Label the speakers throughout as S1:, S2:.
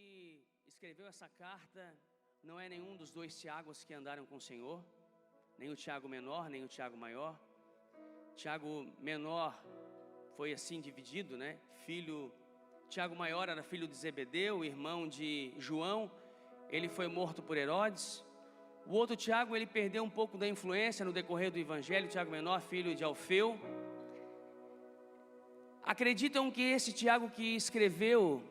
S1: que escreveu essa carta não é nenhum dos dois Tiagos que andaram com o Senhor, nem o Tiago menor, nem o Tiago maior. Tiago menor foi assim dividido, né? Tiago maior era filho de Zebedeu, irmão de João. Ele foi morto por Herodes. O outro Tiago, ele perdeu um pouco da influência no decorrer do evangelho. Tiago menor, filho de Alfeu. Acreditam que esse Tiago que escreveu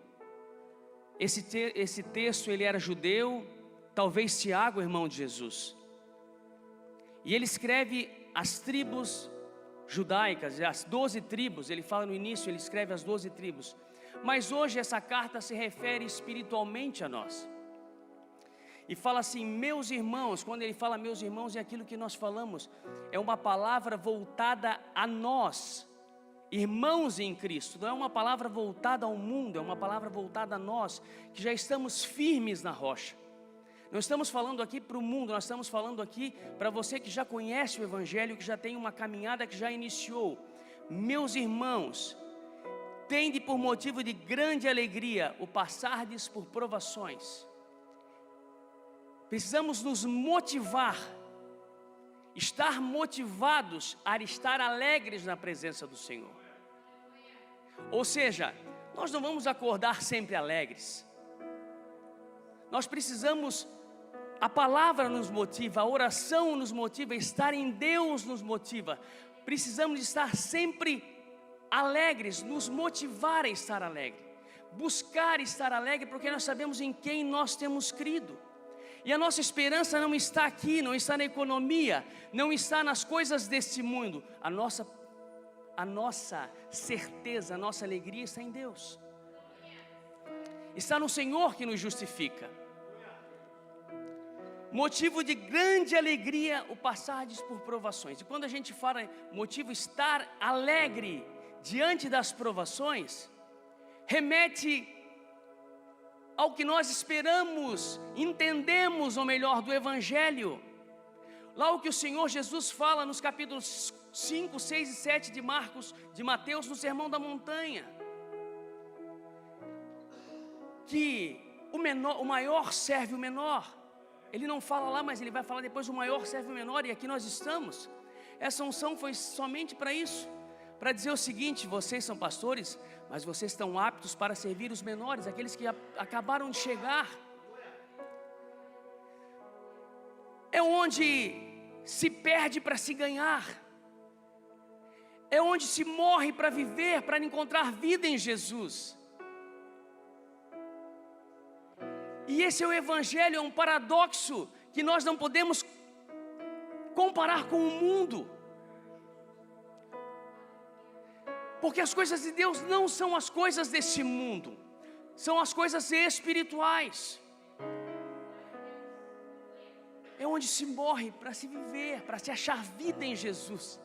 S1: esse texto, ele era judeu, talvez Tiago, irmão de Jesus. E ele escreve as tribos judaicas, as 12 tribos, ele fala no início, ele escreve as 12 tribos. Mas hoje essa carta se refere espiritualmente a nós. E fala assim, meus irmãos. Quando ele fala meus irmãos, é aquilo que nós falamos, é uma palavra voltada a nós, irmãos em Cristo. Não é uma palavra voltada ao mundo, é uma palavra voltada a nós, que já estamos firmes na rocha. Não estamos falando aqui para o mundo, nós estamos falando aqui para você que já conhece o evangelho, que já tem uma caminhada que já iniciou. Meus irmãos, tende por motivo de grande alegria o passardes por provações. Precisamos nos motivar, estar motivados a estar alegres na presença do Senhor. Ou seja, nós não vamos acordar sempre alegres. Nós precisamos, a palavra nos motiva, a oração nos motiva, estar em Deus nos motiva. Precisamos estar sempre alegres, nos motivar a estar alegre, buscar estar alegre, porque nós sabemos em quem nós temos crido. E a nossa esperança não está aqui, não está na economia, não está nas coisas deste mundo. A nossa certeza, a nossa alegria está em Deus. Está no Senhor que nos justifica. Motivo de grande alegria o passardes por provações. E quando a gente fala motivo estar alegre diante das provações, remete ao que nós esperamos, entendemos o melhor do evangelho. Lá o que o Senhor Jesus fala nos capítulos 5, 6 e 7 de Mateus, no Sermão da Montanha, que o maior serve o menor. Ele não fala lá, mas ele vai falar depois, o maior serve o menor, e aqui nós estamos. Essa unção foi somente para isso, para dizer o seguinte: vocês são pastores, mas vocês estão aptos para servir os menores, aqueles que acabaram de chegar. É onde se perde para se ganhar, é onde se morre para viver, para encontrar vida em Jesus. E esse é o evangelho, é um paradoxo que nós não podemos comparar com o mundo, porque as coisas de Deus não são as coisas desse mundo, são as coisas espirituais. É onde se morre para se viver, para se achar vida em Jesus.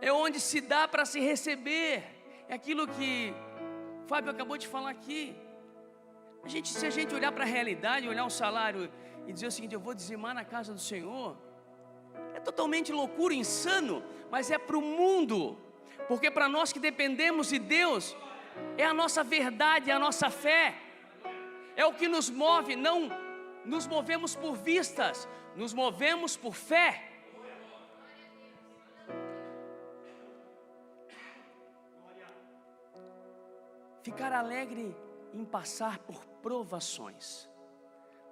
S1: É onde se dá para se receber. É aquilo que o Fábio acabou de falar aqui. Se a gente olhar para a realidade, olhar o salário e dizer o seguinte: eu vou dizimar na casa do Senhor, é totalmente loucura, insano, mas é para o mundo. Porque para nós que dependemos de Deus, é a nossa verdade, é a nossa fé, é o que nos move. Não nos movemos por vistas, nos movemos por fé. Ficar alegre em passar por provações.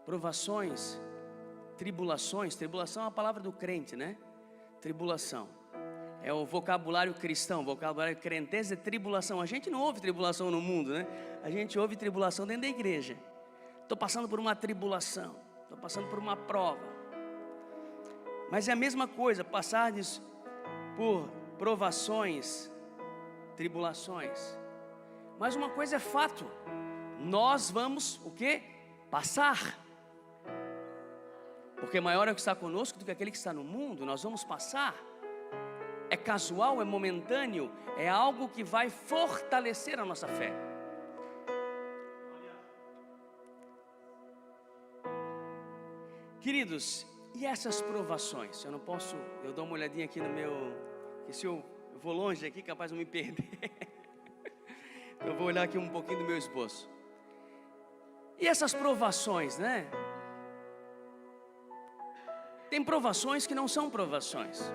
S1: Provações, tribulações. Tribulação é a palavra do crente, né? Tribulação é o vocabulário cristão, vocabulário crentez é tribulação. A gente não ouve tribulação no mundo, né? A gente ouve tribulação dentro da igreja. Estou passando por uma tribulação, estou passando por uma prova. Mas é a mesma coisa, passardes por provações, tribulações. Mas uma coisa é fato, nós vamos o quê? Passar. Porque maior é o que está conosco do que aquele que está no mundo. Nós vamos passar. É casual, é momentâneo, é algo que vai fortalecer a nossa fé. Queridos, e essas provações? Eu dou uma olhadinha aqui no meu, que se eu vou longe aqui, capaz de me perder. Eu vou olhar aqui um pouquinho do meu esboço. E essas provações, né? Tem provações que não são provações.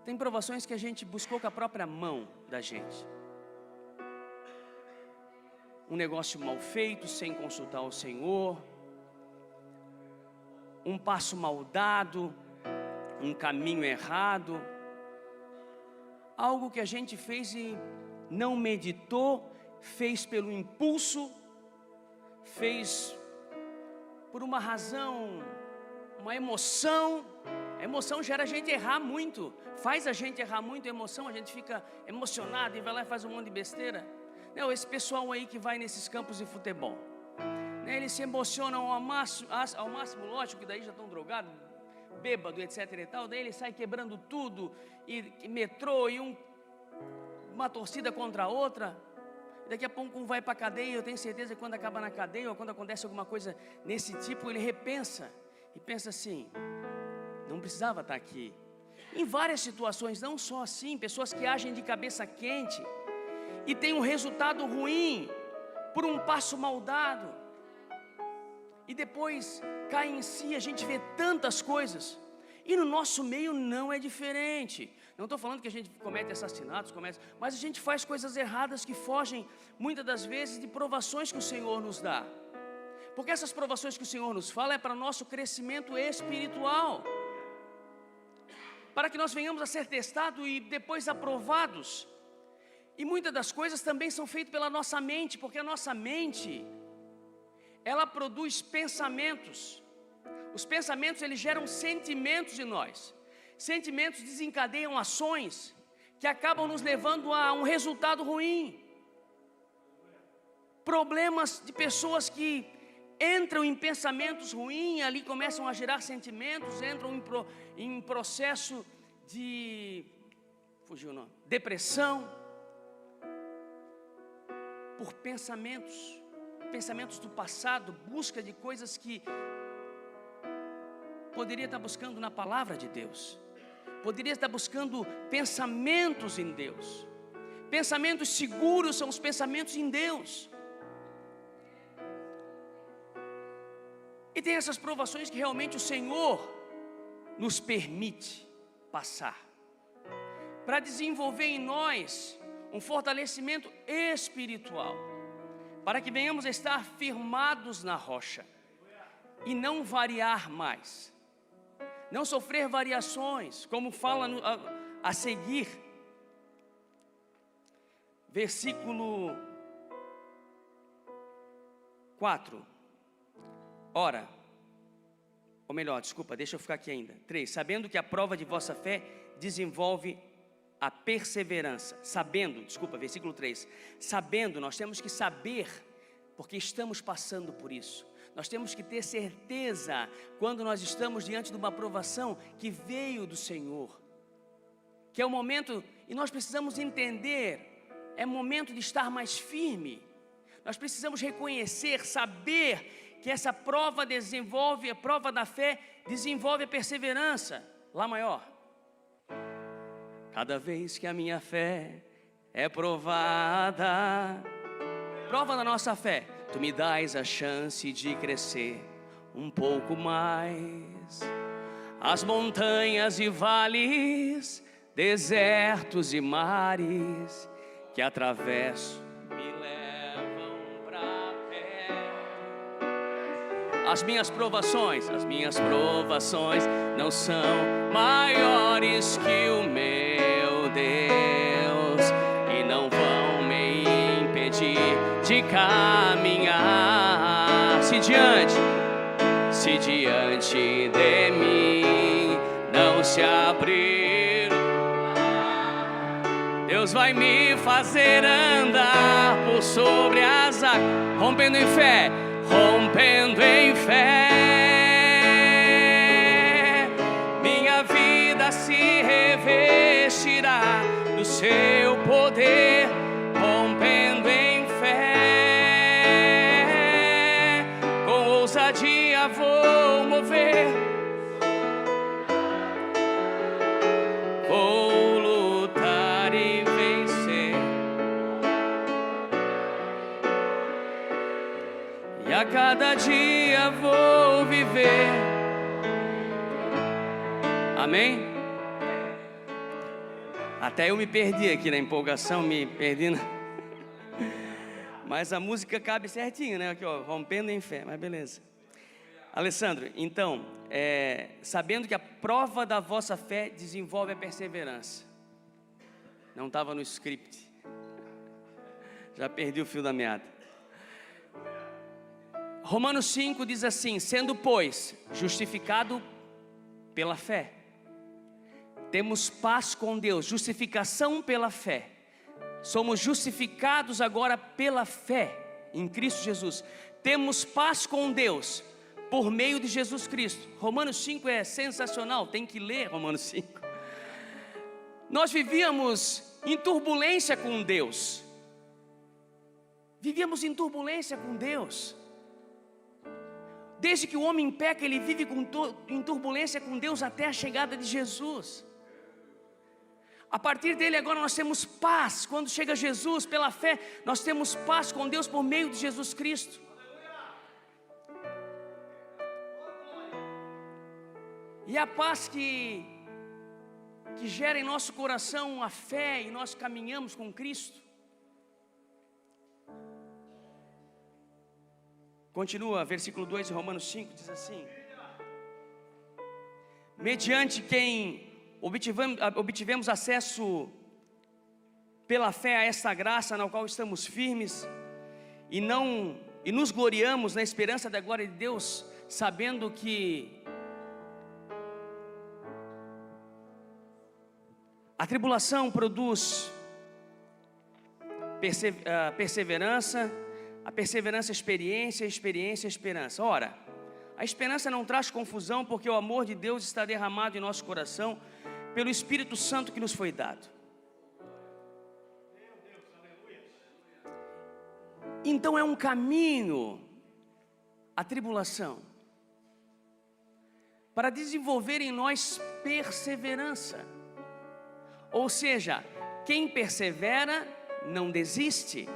S1: Tem provações que a gente buscou com a própria mão da gente. Um negócio mal feito, sem consultar o Senhor. Um passo mal dado, um caminho errado. Algo que a gente fez e não meditou, fez pelo impulso, fez por uma razão, uma emoção. A emoção gera a gente errar muito, faz a gente errar muito. A emoção, a gente fica emocionado e vai lá e faz um monte de besteira. Não, esse pessoal aí que vai nesses campos de futebol, né, eles se emocionam ao máximo, lógico que daí já estão drogados, bêbado, etc e tal. Daí ele sai quebrando tudo, e metrô, e uma torcida contra a outra. Daqui a pouco um vai para a cadeia. Eu tenho certeza que quando acaba na cadeia, ou quando acontece alguma coisa nesse tipo, ele repensa e pensa assim: não precisava estar aqui. Em várias situações, não só assim, pessoas que agem de cabeça quente e tem um resultado ruim por um passo mal dado, e depois cai em si. A gente vê tantas coisas, e no nosso meio não é diferente. Não estou falando que a gente comete assassinatos, mas a gente faz coisas erradas que fogem muitas das vezes de provações que o Senhor nos dá. Porque essas provações que o Senhor nos fala é para nosso crescimento espiritual, para que nós venhamos a ser testados e depois aprovados. E muitas das coisas também são feitas pela nossa mente, porque a nossa mente, ela produz pensamentos. Os pensamentos, eles geram sentimentos em nós. Sentimentos desencadeiam ações que acabam nos levando a um resultado ruim. Problemas de pessoas que entram em pensamentos ruins, ali começam a gerar sentimentos, entram em processo de, fugiu o nome, depressão, por pensamentos do passado, busca de coisas que poderia estar buscando na palavra de Deus, poderia estar buscando pensamentos em Deus. Pensamentos seguros são os pensamentos em Deus. E tem essas provações que realmente o Senhor nos permite passar, para desenvolver em nós um fortalecimento espiritual, para que venhamos a estar firmados na rocha e não variar mais, não sofrer variações, como fala a seguir, versículo 4. Ora, ou melhor, desculpa, deixa eu ficar aqui ainda. 3, sabendo que a prova de vossa fé desenvolve a perseverança. Versículo 3. Sabendo, nós temos que saber, porque estamos passando por isso. Nós temos que ter certeza, quando nós estamos diante de uma provação, que veio do Senhor, que é o momento, e nós precisamos entender, é momento de estar mais firme. Nós precisamos reconhecer, saber que essa prova a prova da fé desenvolve a perseverança. Lá maior. Cada vez que a minha fé é provada, prova da nossa fé, tu me dás a chance de crescer um pouco mais. As montanhas e vales, desertos e mares que atravesso me levam pra perto. As minhas provações não são maiores que o meu Deus, e não vão me impedir de caminhar. Se diante de mim não se abrir, Deus vai me fazer andar por sobre as águas, rompendo em fé. Minha vida se revestirá do seu poder, rompendo em fé. Com ousadia vou mover, vou lutar e vencer. cada dia vou viver. Amém? Até eu me perdi aqui na empolgação, me perdi Mas a música cabe certinho, né? Aqui, ó, rompendo em fé, mas beleza. Alessandro, então, sabendo que a prova da vossa fé desenvolve a perseverança. Não estava no script. Já perdi o fio da meada. Romanos 5 diz assim: sendo, pois, justificado pela fé, temos paz com Deus. Justificação pela fé. Somos justificados agora pela fé em Cristo Jesus. Temos paz com Deus por meio de Jesus Cristo. Romanos 5 é sensacional, tem que ler Romanos 5. Nós vivíamos em turbulência com Deus. Vivíamos em turbulência com Deus. Desde que o homem peca, ele vive em turbulência com Deus até a chegada de Jesus. A partir dele agora nós temos paz. Quando chega Jesus pela fé, nós temos paz com Deus por meio de Jesus Cristo. E a paz que gera em nosso coração a fé e nós caminhamos com Cristo. Continua, versículo 2 de Romanos 5 diz assim: mediante quem obtivemos acesso pela fé a esta graça na qual estamos firmes e nos gloriamos na esperança da glória de Deus, sabendo que a tribulação produz perseverança, a perseverança experiência, a experiência esperança. Ora, a esperança não traz confusão, porque o amor de Deus está derramado em nosso coração pelo Espírito Santo que nos foi dado. Então é um caminho a tribulação para desenvolver em nós perseverança. Ou seja, quem persevera não desiste.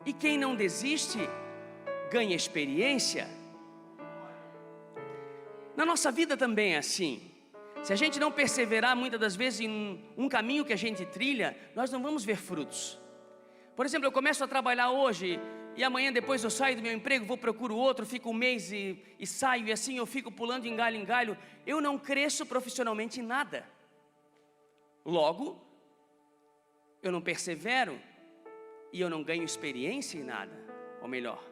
S1: E quem não desiste ganha experiência. Na nossa vida também é assim. Se a gente não perseverar muitas das vezes em um caminho que a gente trilha, nós não vamos ver frutos. Por exemplo, eu começo a trabalhar hoje e amanhã depois eu saio do meu emprego, vou procuro outro, fico um mês e saio, e assim eu fico pulando em galho. Eu não cresço profissionalmente em nada. Logo, eu não persevero e eu não ganho experiência em nada, ou melhor.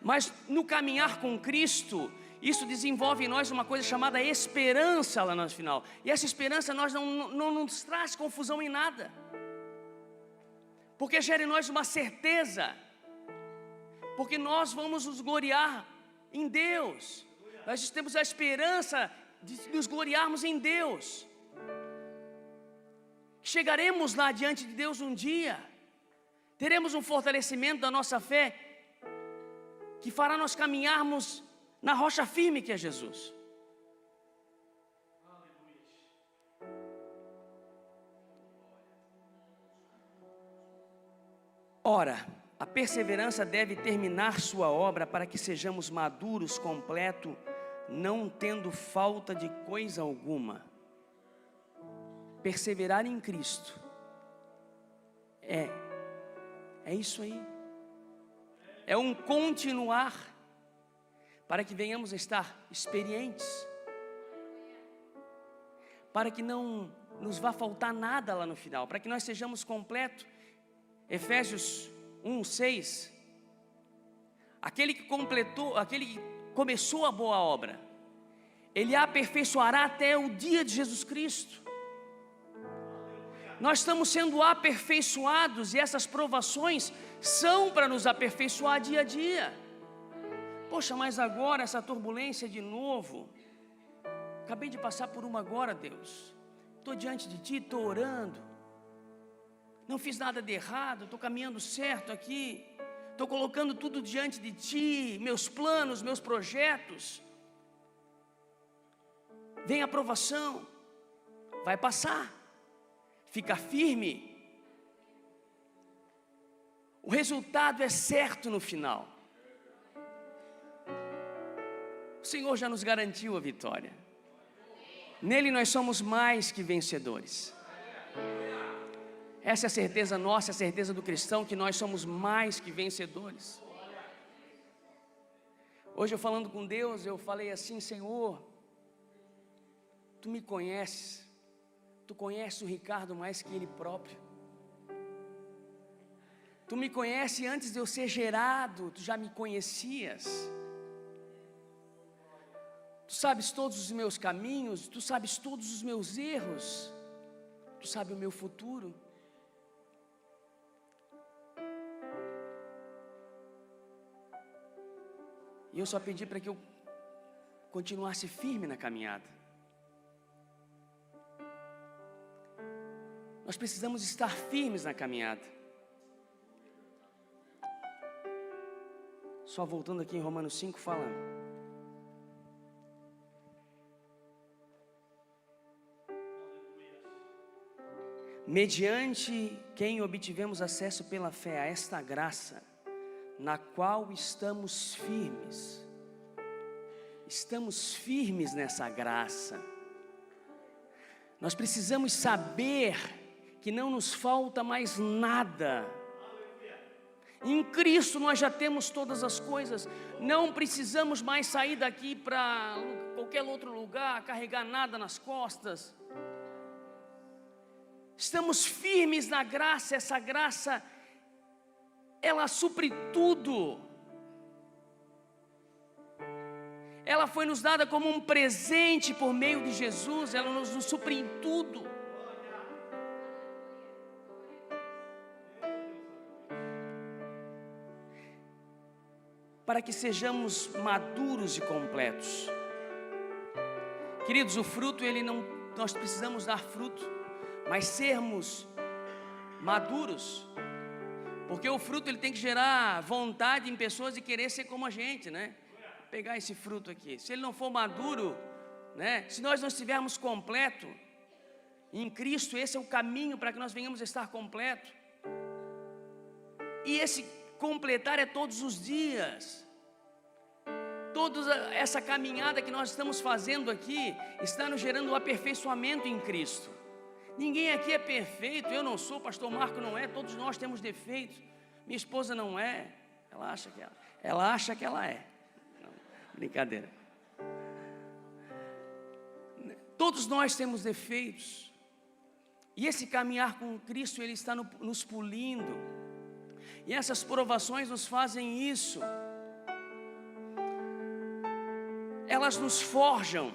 S1: Mas no caminhar com Cristo, isso desenvolve em nós uma coisa chamada esperança lá no final. E essa esperança não nos traz confusão em nada, porque gera em nós uma certeza, porque nós vamos nos gloriar em Deus. Nós temos a esperança de nos gloriarmos em Deus. Chegaremos lá diante de Deus um dia, teremos um fortalecimento da nossa fé, que fará nós caminharmos na rocha firme que é Jesus. Ora, a perseverança deve terminar sua obra para que sejamos maduros, completos, não tendo falta de coisa alguma. Perseverar em Cristo é isso aí. É um continuar para que venhamos a estar experientes, para que não nos vá faltar nada lá no final, para que nós sejamos completos. Efésios 1:6, aquele que começou a boa obra, ele a aperfeiçoará até o dia de Jesus Cristo. Nós estamos sendo aperfeiçoados, e essas provações são para nos aperfeiçoar dia a dia. Poxa, mas agora essa turbulência de novo, acabei de passar por uma agora, Deus, estou diante de Ti, estou orando, não fiz nada de errado, estou caminhando certo aqui, estou colocando tudo diante de Ti, meus planos, meus projetos. Vem a provação, vai passar, fica firme, O resultado é certo no final. O Senhor já nos garantiu a vitória. Nele nós somos mais que vencedores. Essa é a certeza nossa, a certeza do cristão, que nós somos mais que vencedores. Hoje eu falando com Deus, eu falei assim: Senhor, Tu me conheces, Tu conheces o Ricardo mais que ele próprio. Tu me conheces antes de eu ser gerado, Tu já me conhecias. Tu sabes todos os meus caminhos, Tu sabes todos os meus erros, Tu sabes o meu futuro. E eu só pedi para que eu continuasse firme na caminhada. Nós precisamos estar firmes na caminhada. Só voltando aqui em Romanos 5, falando. Mediante quem obtivemos acesso pela fé a esta graça, na qual estamos firmes. Estamos firmes nessa graça. Nós precisamos saber que não nos falta mais nada. Em Cristo nós já temos todas as coisas. Não precisamos mais sair daqui para qualquer outro lugar, carregar nada nas costas. Estamos firmes na graça. Essa graça, ela supre tudo. Ela foi nos dada como um presente por meio de Jesus. Ela nos supre em tudo. Para que sejamos maduros e completos. Queridos, o fruto, nós precisamos dar fruto, mas sermos maduros. Porque o fruto ele tem que gerar vontade em pessoas de querer ser como a gente, né? Pegar esse fruto aqui. Se ele não for maduro, né? Se nós não estivermos completo em Cristo, esse é o caminho para que nós venhamos a estar completo. E esse completar é todos os dias. Toda essa caminhada que nós estamos fazendo aqui está nos gerando um aperfeiçoamento em Cristo. Ninguém aqui é perfeito. Eu não sou, pastor Marco não é, todos nós temos defeitos. Minha esposa não é, ela acha que ela é. Não, brincadeira. Todos nós temos defeitos. E esse caminhar com Cristo, ele está nos polindo. E essas provações nos fazem isso. Elas nos forjam.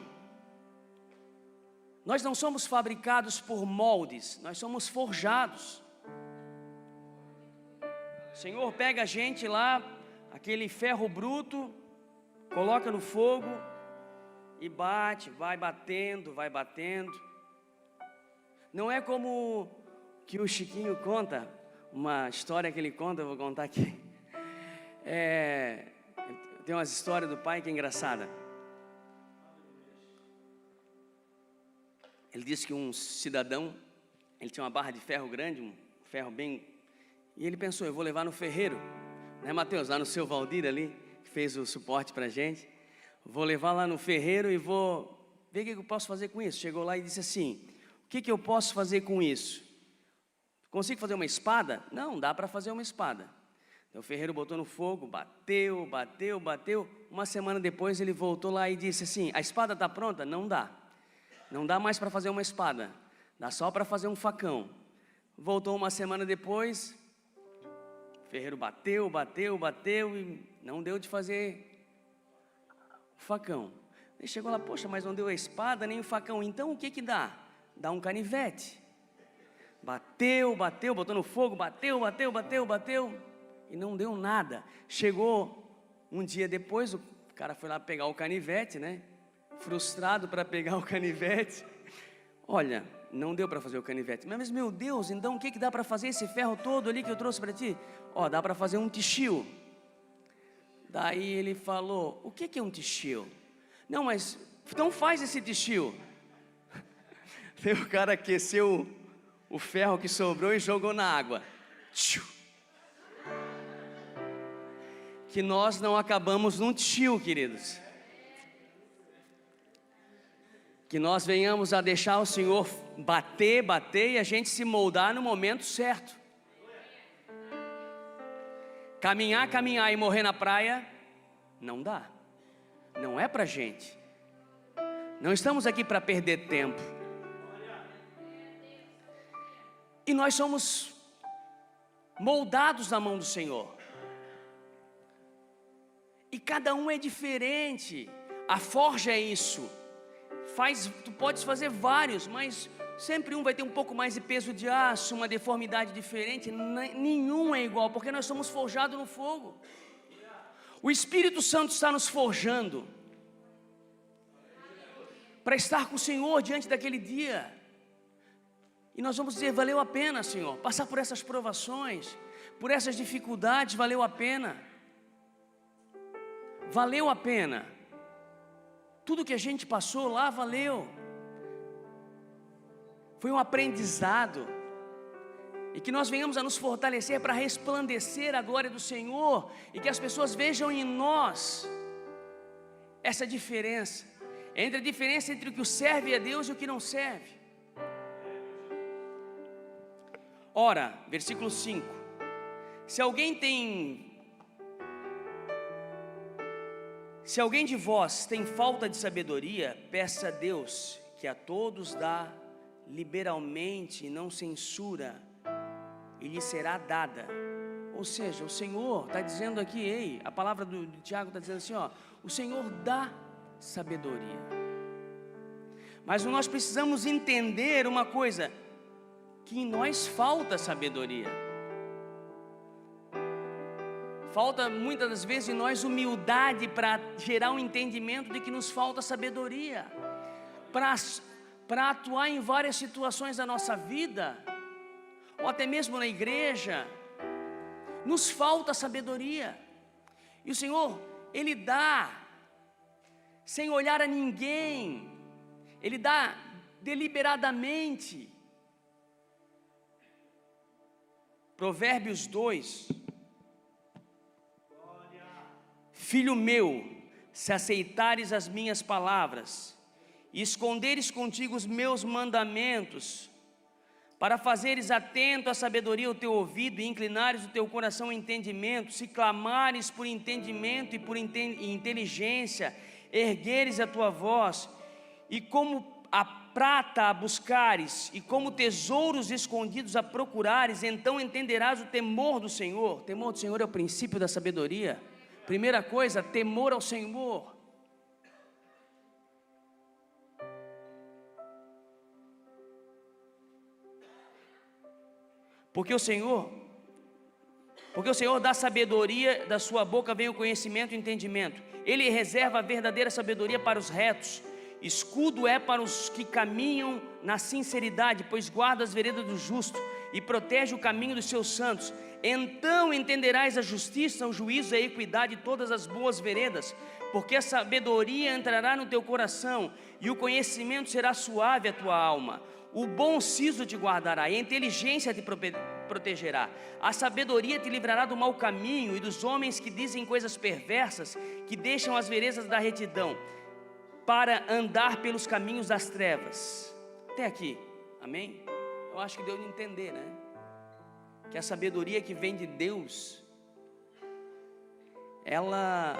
S1: Nós não somos fabricados por moldes, nós somos forjados. O Senhor pega a gente lá, aquele ferro bruto, coloca no fogo e bate, vai batendo, vai batendo. Não é como que o Chiquinho conta, uma história que ele conta, eu vou contar aqui. Tem umas histórias do pai que é engraçada. Ele disse que um cidadão, ele tinha uma barra de ferro grande, um ferro bem... E ele pensou, eu vou levar no ferreiro, né, Mateus? Lá no seu Valdir ali, que fez o suporte pra gente. Vou levar lá no ferreiro e vou ver o que eu posso fazer com isso. Chegou lá e disse assim, o que eu posso fazer com isso? Consigo fazer uma espada? Não, dá para fazer uma espada. Então o ferreiro botou no fogo, bateu. Uma semana depois ele voltou lá e disse assim, a espada está pronta? Não dá. Não dá mais para fazer uma espada, dá só para fazer um facão. Voltou uma semana depois, o ferreiro bateu e não deu de fazer o facão. Ele chegou lá, poxa, mas não deu a espada nem o facão, então o que dá? Dá um canivete. Bateu, botou no fogo, bateu e não deu nada. Chegou um dia depois, o cara foi lá pegar o canivete, né? Frustrado para pegar o canivete. Olha, não deu para fazer o canivete. Mas meu Deus, então o que dá para fazer esse ferro todo ali que eu trouxe para ti? Dá para fazer um tixil. Daí ele falou, o que é um tixil? Não, mas então faz esse tixil. Daí o cara aqueceu o ferro que sobrou e jogou na água. que nós não acabamos num tchio, queridos. Que nós venhamos a deixar o Senhor bater e a gente se moldar no momento certo. Caminhar e morrer na praia, não dá. Não é pra gente. Não estamos aqui para perder tempo. E nós somos moldados na mão do Senhor. E cada um é diferente. A forja é isso. Tu podes fazer vários, mas sempre um vai ter um pouco mais de peso de aço, uma deformidade diferente. Nenhum é igual, porque nós somos forjados no fogo. O Espírito Santo está nos forjando para estar com o Senhor diante daquele dia. E nós vamos dizer: valeu a pena, Senhor, passar por essas provações, por essas dificuldades, valeu a pena. Valeu a pena. Tudo que a gente passou lá valeu. Foi um aprendizado. E que nós venhamos a nos fortalecer para resplandecer a glória do Senhor. E que as pessoas vejam em nós essa diferença. A diferença entre o que serve a Deus e o que não serve. Ora, versículo 5. Se alguém de vós tem falta de sabedoria, peça a Deus, que a todos dá liberalmente e não censura, e lhe será dada. Ou seja, o Senhor está dizendo aqui, ei, a palavra de Tiago está dizendo assim, ó, o Senhor dá sabedoria. Mas nós precisamos entender uma coisa, que em nós falta sabedoria. Falta muitas das vezes em nós humildade para gerar um entendimento de que nos falta sabedoria para atuar em várias situações da nossa vida, ou até mesmo na igreja. Nos falta sabedoria. E o Senhor, Ele dá sem olhar a ninguém. Ele dá deliberadamente. Provérbios 2. Filho meu, se aceitares as minhas palavras, e esconderes contigo os meus mandamentos, para fazeres atento à sabedoria o teu ouvido, e inclinares o teu coração ao entendimento, se clamares por entendimento e por inteligência, ergueres a tua voz, e como a prata a buscares, e como tesouros escondidos a procurares, então entenderás o temor do Senhor. O temor do Senhor é o princípio da sabedoria. Primeira coisa, temor ao Senhor. Porque o Senhor dá sabedoria, da sua boca vem o conhecimento e o entendimento. Ele reserva a verdadeira sabedoria para os retos. Escudo é para os que caminham na sinceridade, pois guarda as veredas do justo e protege o caminho dos seus santos. Então entenderás a justiça, o juízo, a equidade e todas as boas veredas, porque a sabedoria entrará no teu coração e o conhecimento será suave à tua alma. O bom siso te guardará e a inteligência te protegerá. A sabedoria te livrará do mau caminho e dos homens que dizem coisas perversas, que deixam as veredas da retidão, para andar pelos caminhos das trevas. Até aqui, amém? Eu acho que deu de entender, né? Que a sabedoria que vem de Deus, ela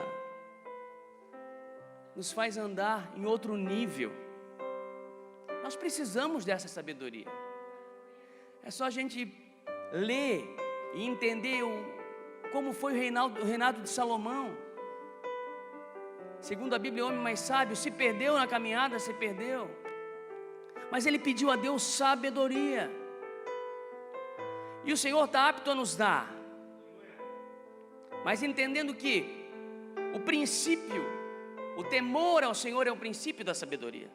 S1: nos faz andar em outro nível. Nós precisamos dessa sabedoria. É só a gente ler e entender como foi o reinado de Salomão. Segundo a Bíblia, o homem mais sábio se perdeu na caminhada, se perdeu. Mas ele pediu a Deus sabedoria. E o Senhor está apto a nos dar. Mas entendendo que o princípio, o temor ao Senhor é o princípio da sabedoria.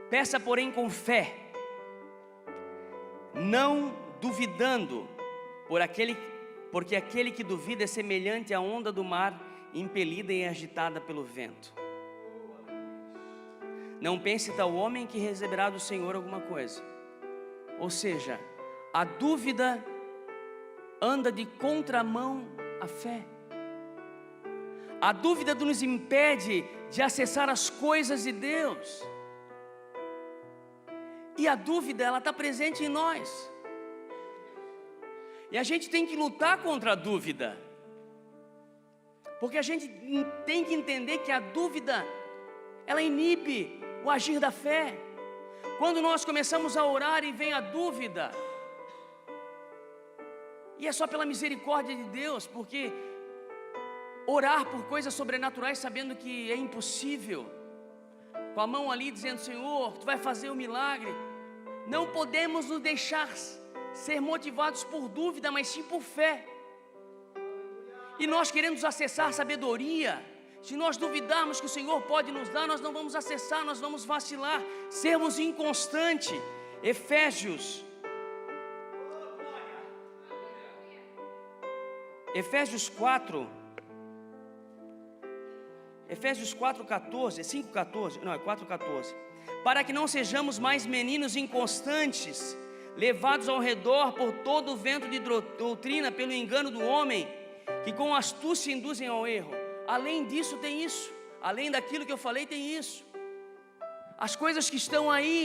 S1: Peça, porém, com fé, não duvidando, porque aquele que duvida é semelhante à onda do mar, impelida e agitada pelo vento. Não pense tal homem que receberá do Senhor alguma coisa. Ou seja, a dúvida anda de contramão à fé. A dúvida nos impede de acessar as coisas de Deus. E a dúvida, ela está presente em nós. E a gente tem que lutar contra a dúvida. Porque a gente tem que entender que a dúvida, ela inibe o agir da fé. Quando nós começamos a orar e vem a dúvida, e é só pela misericórdia de Deus, porque orar por coisas sobrenaturais sabendo que é impossível, com a mão ali dizendo: Senhor, Tu vai fazer um milagre. Não podemos nos deixar ser motivados por dúvida, mas sim por fé. E nós queremos acessar sabedoria. Se nós duvidarmos que o Senhor pode nos dar, nós não vamos acessar, nós vamos vacilar, sermos inconstantes. Efésios 4, 4:14, para que não sejamos mais meninos inconstantes, levados ao redor por todo o vento de doutrina, pelo engano do homem, que com astúcia induzem ao erro. Além disso tem isso, além daquilo que eu falei tem isso. As coisas que estão aí,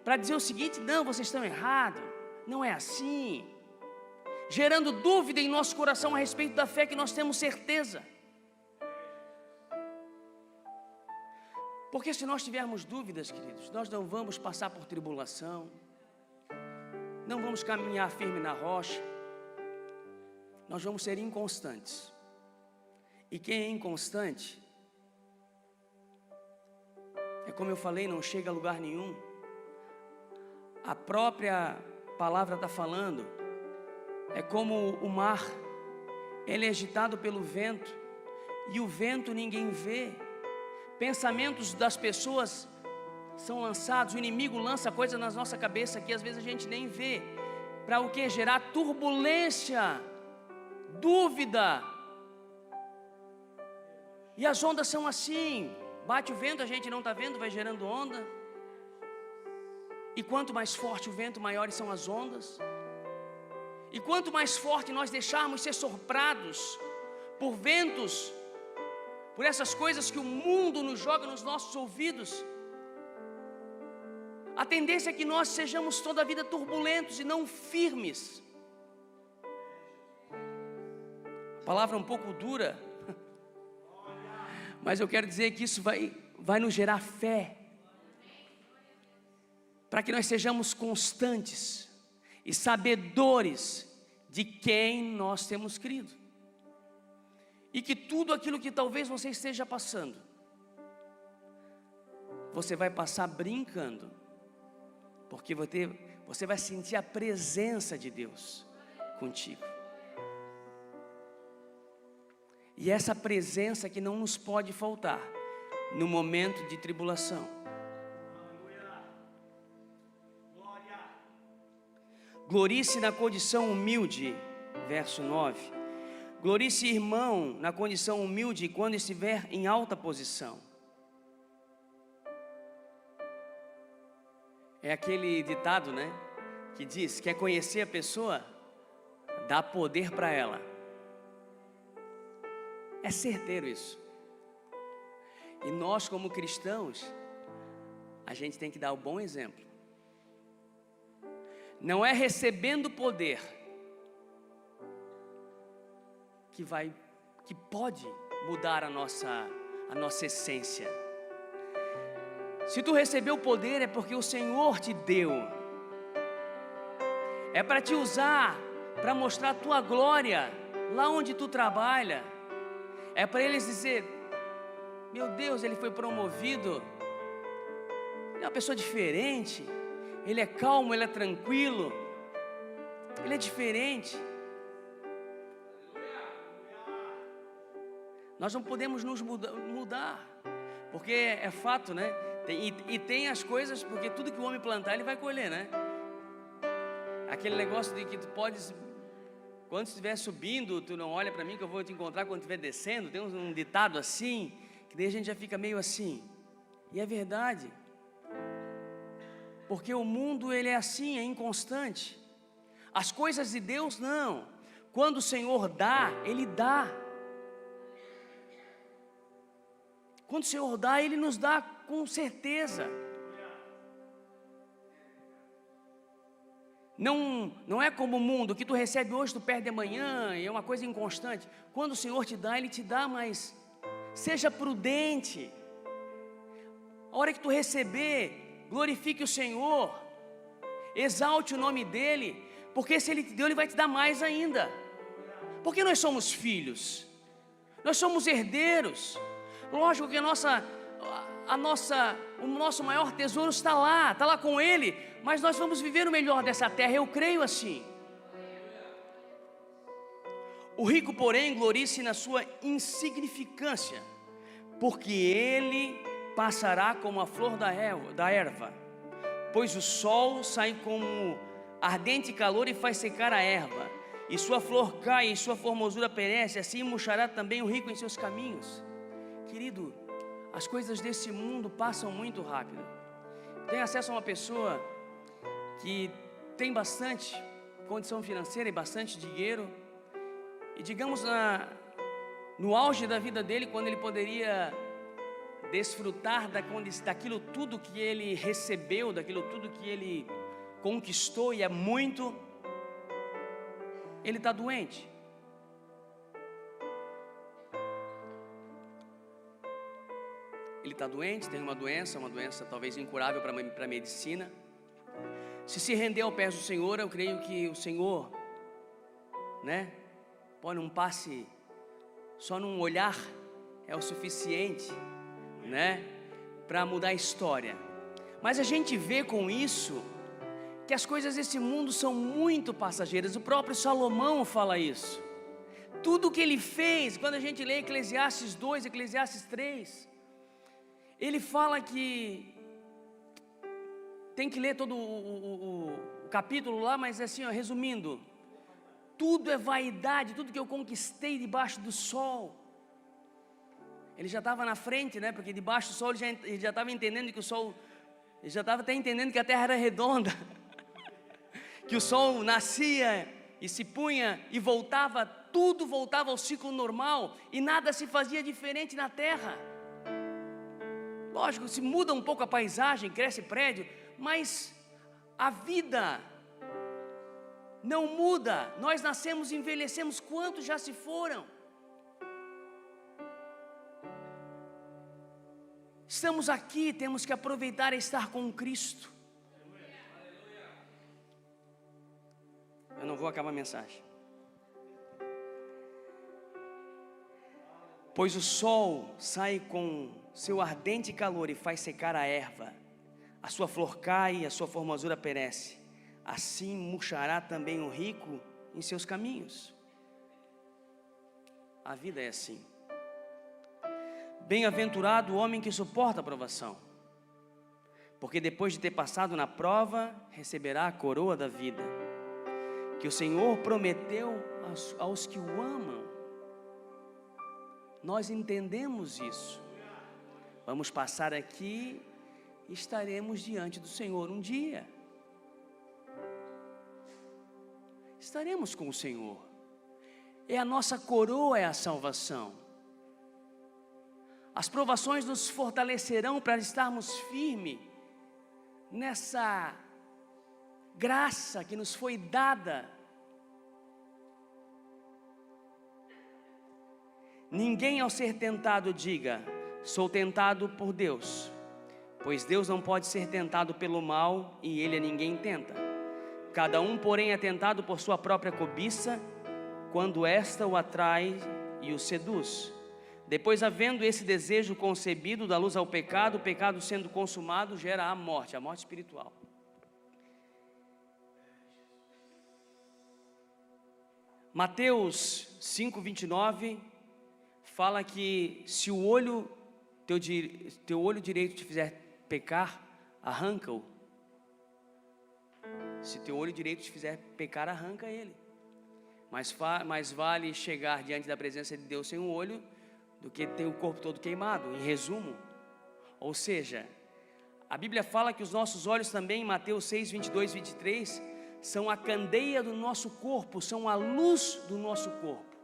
S1: para dizer o seguinte: não, vocês estão errados, não é assim. Gerando dúvida em nosso coração a respeito da fé que nós temos certeza. Porque se nós tivermos dúvidas, queridos, nós não vamos passar por tribulação, não vamos caminhar firme na rocha, nós vamos ser inconstantes. E quem é inconstante, é como eu falei, não chega a lugar nenhum. A própria palavra está falando, é como o mar, ele é agitado pelo vento, e o vento ninguém vê. Pensamentos das pessoas são lançados, o inimigo lança coisas na nossa cabeça que às vezes a gente nem vê. Para o que? Gerar turbulência, dúvida. E as ondas são assim, bate o vento, a gente não está vendo, vai gerando onda. E quanto mais forte o vento, maiores são as ondas. E quanto mais forte nós deixarmos ser soprados por ventos, por essas coisas que o mundo nos joga nos nossos ouvidos, a tendência é que nós sejamos toda a vida turbulentos e não firmes. A palavra é um pouco dura, mas eu quero dizer que isso vai nos gerar fé, para que nós sejamos constantes e sabedores de quem nós temos crido. E que tudo aquilo que talvez você esteja passando, você vai passar brincando, porque você vai sentir a presença de Deus contigo. E essa presença que não nos pode faltar no momento de tribulação. Glorie-se na condição humilde, verso 9. Glorie-se, irmão, na condição humilde quando estiver em alta posição. É aquele ditado, né? Que diz: quer conhecer a pessoa? Dá poder para ela. É certeiro isso. E nós, como cristãos, a gente tem que dar o bom exemplo. Não é recebendo poder que pode mudar a nossa essência. Se tu recebeu o poder, é porque o Senhor te deu. É para te usar, para mostrar a tua glória lá onde tu trabalha. É para eles dizer: meu Deus, ele foi promovido, ele é uma pessoa diferente, ele é calmo, ele é tranquilo, ele é diferente. Nós não podemos nos mudar, porque é fato, né? Tem as coisas, porque tudo que o homem plantar, ele vai colher, né? Aquele negócio de que tu podes, quando estiver subindo, tu não olha para mim que eu vou te encontrar quando estiver descendo. Tem um ditado assim, que daí a gente já fica meio assim. E é verdade. Porque o mundo ele é assim, é inconstante. As coisas de Deus não. Quando o Senhor dá, Ele dá. Quando o Senhor dá, Ele nos dá com certeza. Não é como o mundo, que tu recebe hoje, tu perde amanhã, e é uma coisa inconstante. Quando o Senhor te dá, Ele te dá, mas seja prudente. A hora que tu receber, glorifique o Senhor, exalte o nome dEle, porque se Ele te deu, Ele vai te dar mais ainda. Porque nós somos filhos, nós somos herdeiros. Lógico que o nosso maior tesouro está lá com Ele, mas nós vamos viver o melhor dessa terra, eu creio assim. O rico, porém, glorie-se na sua insignificância, porque ele passará como a flor da erva, pois o sol sai como ardente calor e faz secar a erva, e sua flor cai e sua formosura perece, assim murchará também o rico em seus caminhos. Querido, as coisas desse mundo passam muito rápido. Tem acesso a uma pessoa que tem bastante condição financeira e bastante dinheiro, e digamos no auge da vida dele, quando ele poderia desfrutar daquilo tudo que ele recebeu, daquilo tudo que ele conquistou, e é muito, ele está doente. Ele está doente, tem uma doença talvez incurável para a medicina. Se render ao pé do Senhor, eu creio que o Senhor, pode um passe, só num olhar é o suficiente, para mudar a história. Mas a gente vê com isso que as coisas desse mundo são muito passageiras. O próprio Salomão fala isso. Tudo que ele fez, quando a gente lê Eclesiastes 2, Eclesiastes 3, ele fala que tem que ler todo o capítulo lá, mas assim, resumindo, tudo é vaidade, tudo que eu conquistei debaixo do sol. Ele já estava na frente, porque debaixo do sol ele já estava entendendo que o sol, ele já estava até entendendo que a terra era redonda, que o sol nascia e se punha e voltava, tudo voltava ao ciclo normal e nada se fazia diferente na terra. Lógico, se muda um pouco a paisagem, cresce prédio, mas a vida não muda. Nós nascemos e envelhecemos, quantos já se foram? Estamos aqui, temos que aproveitar e estar com Cristo. Eu não vou acabar a mensagem. Pois o sol sai com seu ardente calor e faz secar a erva, a sua flor cai e a sua formosura perece, assim murchará também o rico em seus caminhos. A vida é assim. Bem-aventurado o homem que suporta a provação, porque depois de ter passado na prova, receberá a coroa da vida, que o Senhor prometeu aos que o amam. Nós entendemos isso. Vamos passar aqui e estaremos diante do Senhor um dia. Estaremos com o Senhor. É a nossa coroa, é a salvação. As provações nos fortalecerão para estarmos firmes nessa graça que nos foi dada. Ninguém ao ser tentado diga: sou tentado por Deus, pois Deus não pode ser tentado pelo mal e Ele a ninguém tenta. Cada um, porém, é tentado por sua própria cobiça, quando esta o atrai e o seduz. Depois, havendo esse desejo concebido, dá luz ao pecado, o pecado sendo consumado gera a morte espiritual. Mateus 5:29 fala que se o teu olho direito te fizer pecar, arranca-o. Se teu olho direito te fizer pecar, arranca ele. Mais vale chegar diante da presença de Deus sem um olho do que ter o corpo todo queimado, em resumo. Ou seja, A Bíblia fala que os nossos olhos também, em Mateus 6, 22, 23, são a candeia do nosso corpo, são a luz do nosso corpo.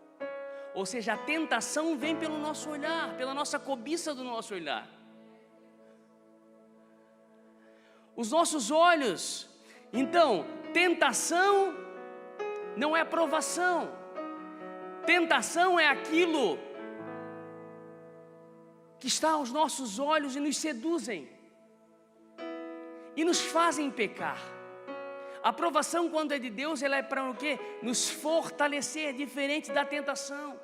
S1: Ou seja, a tentação vem pelo nosso olhar, pela nossa cobiça do nosso olhar. Os nossos olhos, então, tentação não é provação. Tentação é aquilo que está aos nossos olhos e nos seduzem e nos fazem pecar. A provação, quando é de Deus, ela é para o quê? Nos fortalecer, diferente da tentação.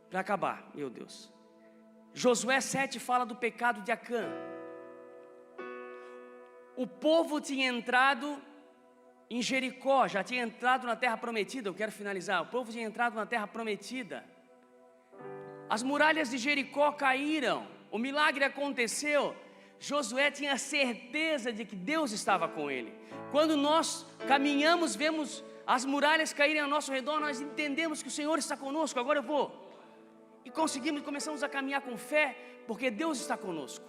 S1: Para acabar, meu Deus, Josué 7 fala do pecado de Acã. O povo tinha entrado em Jericó, já tinha entrado na terra prometida. Eu quero finalizar. O povo tinha entrado na terra prometida. As muralhas de Jericó caíram, o milagre aconteceu. Josué tinha certeza de que Deus estava com ele. Quando nós caminhamos, vemos as muralhas caírem ao nosso redor, nós entendemos que o Senhor está conosco. Agora eu vou. E começamos a caminhar com fé, porque Deus está conosco.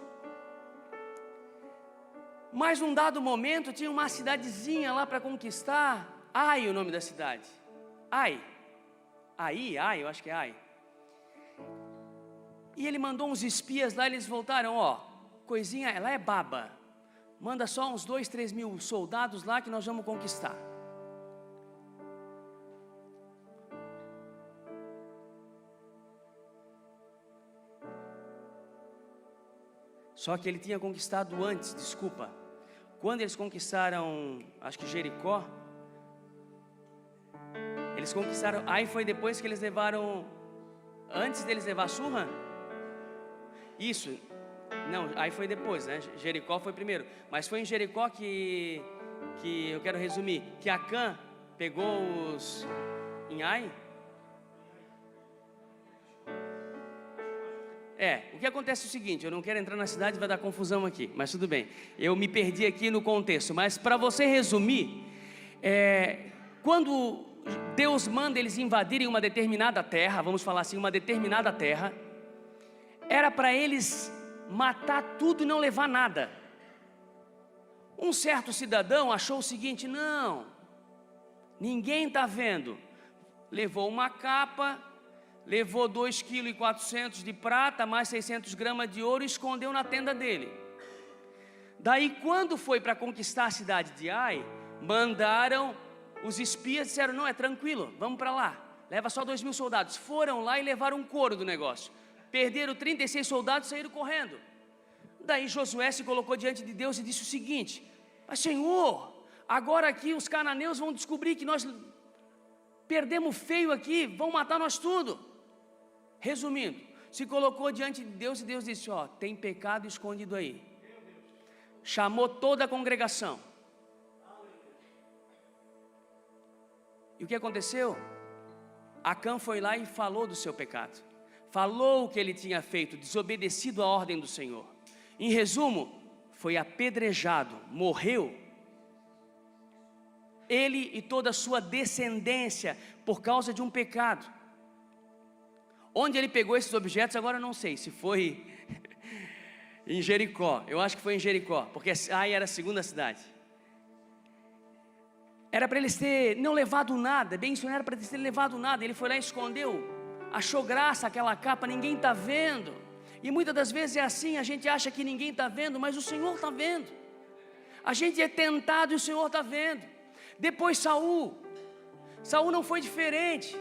S1: Mas num dado momento, tinha uma cidadezinha lá para conquistar. Ai, o nome da cidade. Ai, eu acho que é Ai. E ele mandou uns espias lá, eles voltaram, coisinha, ela é baba. Manda só uns 2, 3 mil soldados lá que nós vamos conquistar. Só que ele tinha conquistado antes, quando eles conquistaram, acho que Jericó, eles conquistaram, aí foi depois que eles levaram, antes deles levar a surra? Isso, não, aí foi depois, né? Jericó foi primeiro, mas foi em Jericó que eu quero resumir, que Acã pegou os, em Ai? O que acontece é o seguinte, eu não quero entrar na cidade, vai dar confusão aqui, mas tudo bem, eu me perdi aqui no contexto, mas para você resumir, quando Deus manda eles invadirem uma determinada terra, vamos falar assim, uma determinada terra, era para eles matar tudo e não levar nada. Um certo cidadão achou o seguinte, não, ninguém está vendo, levou uma capa, levou 2,4 kg de prata, mais 600 gramas de ouro e escondeu na tenda dele. Daí quando foi para conquistar a cidade de Ai, mandaram, os espias disseram, não, é tranquilo, vamos para lá, leva só 2 mil soldados. Foram lá e levaram um couro do negócio, perderam 36 soldados e saíram correndo. Daí Josué se colocou diante de Deus e disse o seguinte, mas Senhor, agora aqui os cananeus vão descobrir que nós perdemos feio aqui, vão matar nós tudo. Resumindo, se colocou diante de Deus e Deus disse, tem pecado escondido aí. Chamou toda a congregação. E o que aconteceu? Acã foi lá e falou do seu pecado. Falou o que ele tinha feito, desobedecido à ordem do Senhor. Em resumo, foi apedrejado, morreu. Ele e toda a sua descendência por causa de um pecado. Onde ele pegou esses objetos, agora eu não sei, se foi em Jericó, eu acho que foi em Jericó, porque Ai era a segunda cidade. Era para eles terem não levado nada, bem isso, não era para eles terem levado nada, ele foi lá e escondeu, achou graça aquela capa, ninguém está vendo. E muitas das vezes é assim, a gente acha que ninguém está vendo, mas o Senhor está vendo. A gente é tentado e o Senhor está vendo. Depois Saul não foi diferente.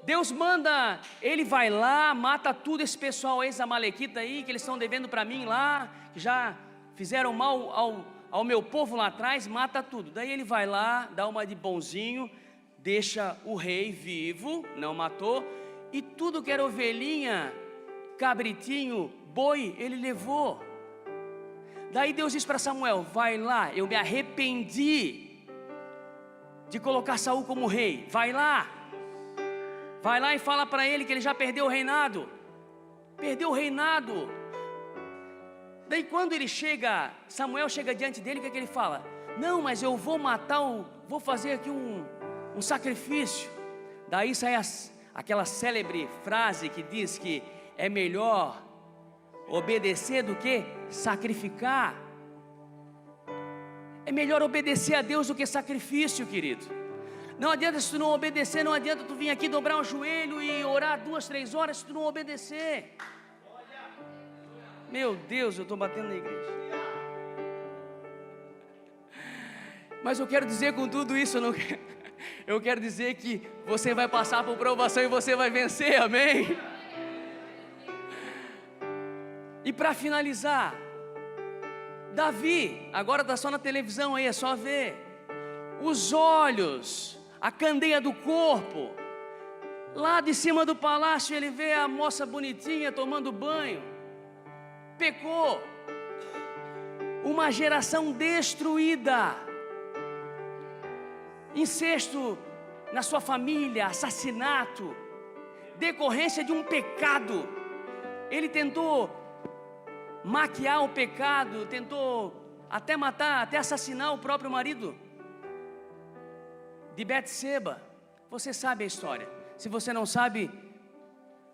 S1: Deus manda, ele vai lá, mata tudo esse pessoal ex-amalequita aí, que eles estão devendo para mim lá, que já fizeram mal ao meu povo lá atrás, mata tudo. Daí ele vai lá, dá uma de bonzinho, deixa o rei vivo, não matou, e tudo que era ovelhinha, cabritinho, boi, ele levou. Daí Deus diz para Samuel, vai lá, eu me arrependi de colocar Saul como rei, vai lá e fala para ele que ele já perdeu o reinado, Daí quando ele chega, Samuel chega diante dele, o que é que ele fala? Não, mas eu vou vou fazer aqui um sacrifício. Daí sai aquela célebre frase que diz que é melhor obedecer do que sacrificar. É melhor obedecer a Deus do que sacrifício, querido. Não adianta, se tu não obedecer, não adianta tu vir aqui dobrar o joelho e orar 2, 3 horas se tu não obedecer. Meu Deus, eu estou batendo na igreja. Mas eu quero dizer com tudo isso, eu quero dizer que você vai passar por provação e você vai vencer, amém? E para finalizar, Davi, agora está só na televisão aí, é só ver. Os olhos, a candeia do corpo. Lá de cima do palácio ele vê a moça bonitinha tomando banho. Pecou. Uma geração destruída. Incesto na sua família, assassinato, decorrência de um pecado. Ele tentou maquiar o pecado, tentou até matar, até assassinar o próprio marido de Betseba. Você sabe a história. Se você não sabe,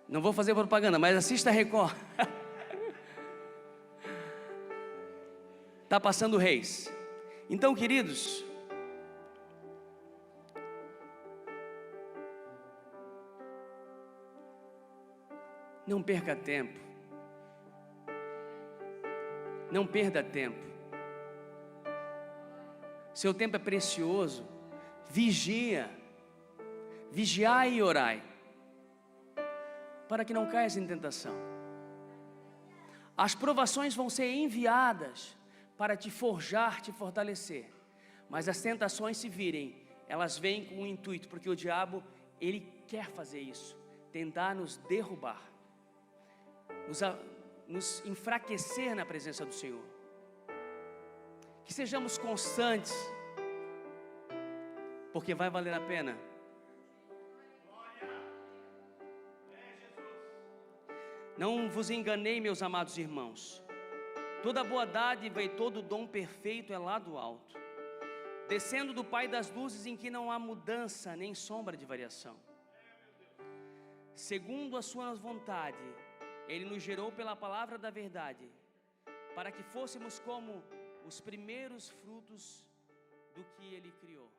S1: não vou fazer propaganda, mas assista a Record. Está passando Reis. Então, queridos, não perca tempo. Não perda tempo. Seu tempo é precioso. Vigia. Vigiai e orai, para que não caias em tentação. As provações vão ser enviadas para te forjar, te fortalecer. Mas as tentações, se virem, elas vêm com um intuito, porque o diabo, ele quer fazer isso, tentar nos derrubar, nos enfraquecer na presença do Senhor. Que sejamos constantes, porque vai valer a pena. Não vos enganei, meus amados irmãos. Toda boa dádiva e todo dom perfeito é lá do alto, descendo do Pai das luzes, em que não há mudança nem sombra de variação. Segundo a sua vontade, Ele nos gerou pela palavra da verdade, para que fôssemos como os primeiros frutos do que Ele criou.